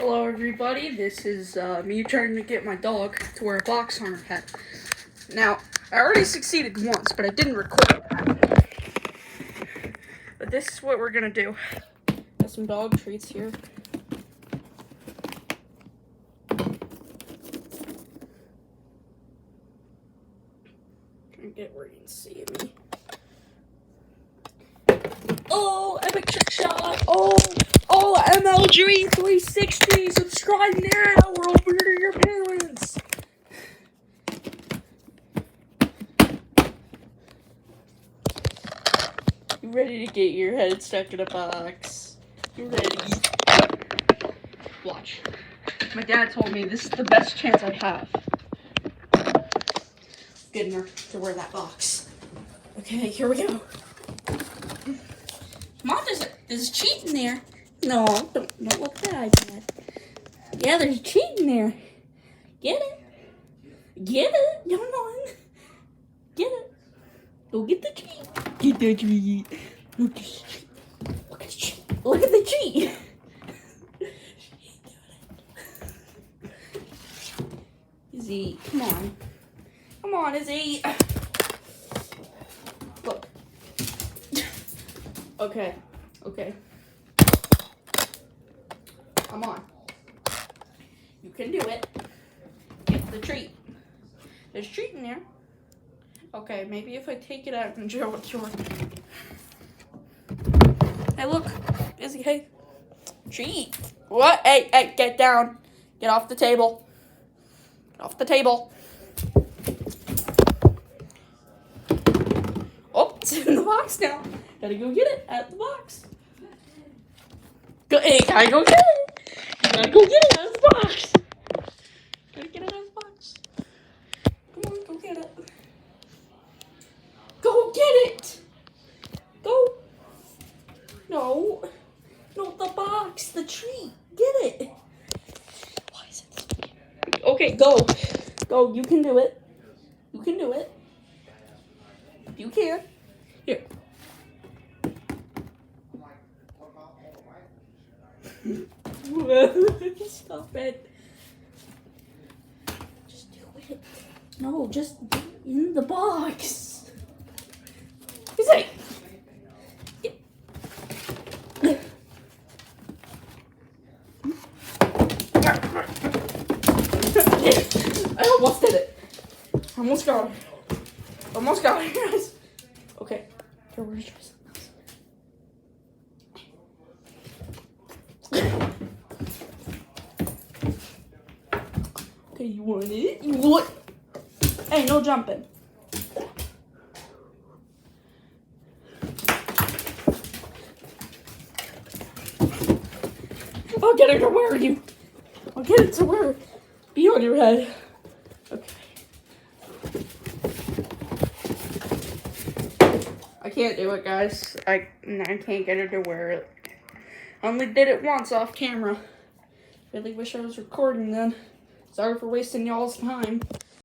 Hello everybody, this is me trying to get my dog to wear a box on her head. Now, I already succeeded once, but I didn't record. But this is what we're gonna do. Got some dog treats here. Trying to get where you can see me. Oh, epic trick shot! Oh, MLG 360! Subscribe now, or I'll murder your parents! You ready to get your head stuck in a box? You ready? Watch. My dad told me this is the best chance I have getting her to wear that box. Okay, here we go. Mom, there's a cheat in there. No, don't look at that iPad. Yeah, there's a cheat in there. Get it. Get it. Come on. Get it. Go get the cheat. Get the cheat. Look at the cheat. Look at the cheat. Look at the cheat. Izzy, come on. Come on, Izzy. Look. Okay. Come on. You can do it. Get the treat. There's a treat in there. Okay, maybe if I take it out and show it to her. Hey, look. Izzy, hey. Treat. What? Hey, get down. Get off the table. Get off the table. Oh, it's in the box now. Gotta go get it out of the box. Hey, gotta go get it. Gotta go get it out of the box. Gotta get it out of the box. Come on, go get it. Go get it. Go. No, the box, the treat. Get it. Why is it? Okay, go. You can do it. You can do it. You can. Here. Stop it. Just do it. No, just be in the box. He's like, I almost did it. Almost got it. Guys. Okay. Here, where's yours? Okay, you want it? You want? Hey, no jumping. I'll get it to wear you. I'll get it to wear. Be on your head. Okay. I can't do it, guys. I can't get her to wear it. I only did it once off camera. Really wish I was recording then. Sorry for wasting y'all's time.